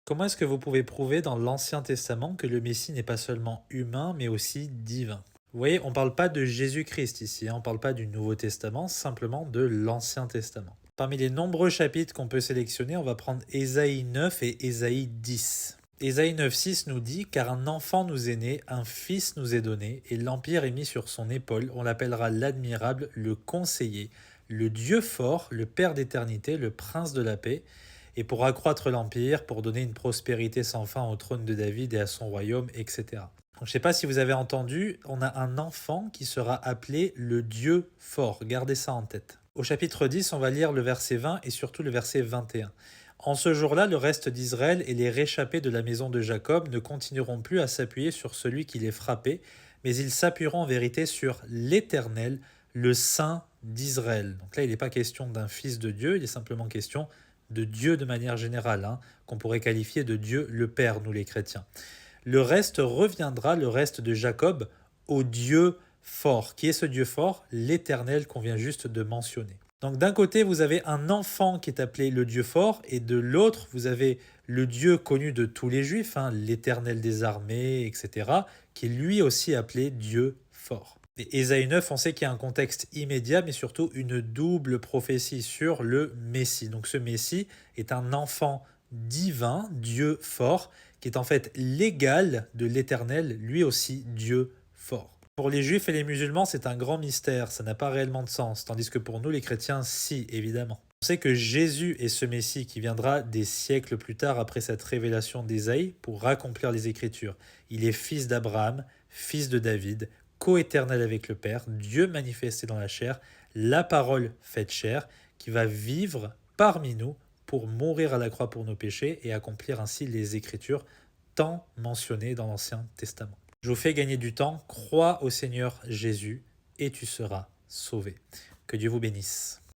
Comment est-ce que vous pouvez prouver dans l'Ancien Testament que le Messie n'est pas seulement humain, mais aussi divin? Vous voyez, on ne parle pas de Jésus-Christ ici, hein, on ne parle pas du Nouveau Testament, simplement de l'Ancien Testament. Parmi les nombreux chapitres qu'on peut sélectionner, on va prendre Ésaïe 9 et Ésaïe 10. Ésaïe 9,6 nous dit: Car un enfant nous est né, un fils nous est donné, et l'empire est mis sur son épaule. On l'appellera l'admirable, le conseiller, le Dieu fort, le Père d'éternité, le prince de la paix. Et pour accroître l'empire, pour donner une prospérité sans fin au trône de David et à son royaume, etc. Donc, je ne sais pas si vous avez entendu, on a un enfant qui sera appelé le Dieu fort. Gardez ça en tête. Au chapitre 10, on va lire le verset 20 et surtout le verset 21. En ce jour-là, le reste d'Israël et les réchappés de la maison de Jacob ne continueront plus à s'appuyer sur celui qui les frappait, mais ils s'appuieront en vérité sur l'Éternel, le Saint d'Israël. Donc là, il n'est pas question d'un fils de Dieu, il est simplement question de Dieu de manière générale, hein, qu'on pourrait qualifier de Dieu le Père, nous les chrétiens. Le reste reviendra, le reste de Jacob, au Dieu fort. Qui est ce Dieu fort? L'Éternel qu'on vient juste de mentionner. Donc d'un côté, vous avez un enfant qui est appelé le Dieu fort, et de l'autre, vous avez le Dieu connu de tous les Juifs, hein, l'Éternel des armées, etc., qui est lui aussi appelé Dieu fort. Et Ésaïe 9, on sait qu'il y a un contexte immédiat, mais surtout une double prophétie sur le Messie. Donc ce Messie est un enfant divin, Dieu fort, qui est en fait l'égal de l'Éternel, lui aussi Dieu fort. Pour les juifs et les musulmans, c'est un grand mystère, ça n'a pas réellement de sens, tandis que pour nous les chrétiens, si, évidemment. On sait que Jésus est ce Messie qui viendra des siècles plus tard après cette révélation d'Ésaïe pour accomplir les Écritures. Il est fils d'Abraham, fils de David, coéternel avec le Père, Dieu manifesté dans la chair, la parole faite chair, qui va vivre parmi nous pour mourir à la croix pour nos péchés et accomplir ainsi les Écritures tant mentionnées dans l'Ancien Testament. Je vous fais gagner du temps, crois au Seigneur Jésus et tu seras sauvé. Que Dieu vous bénisse.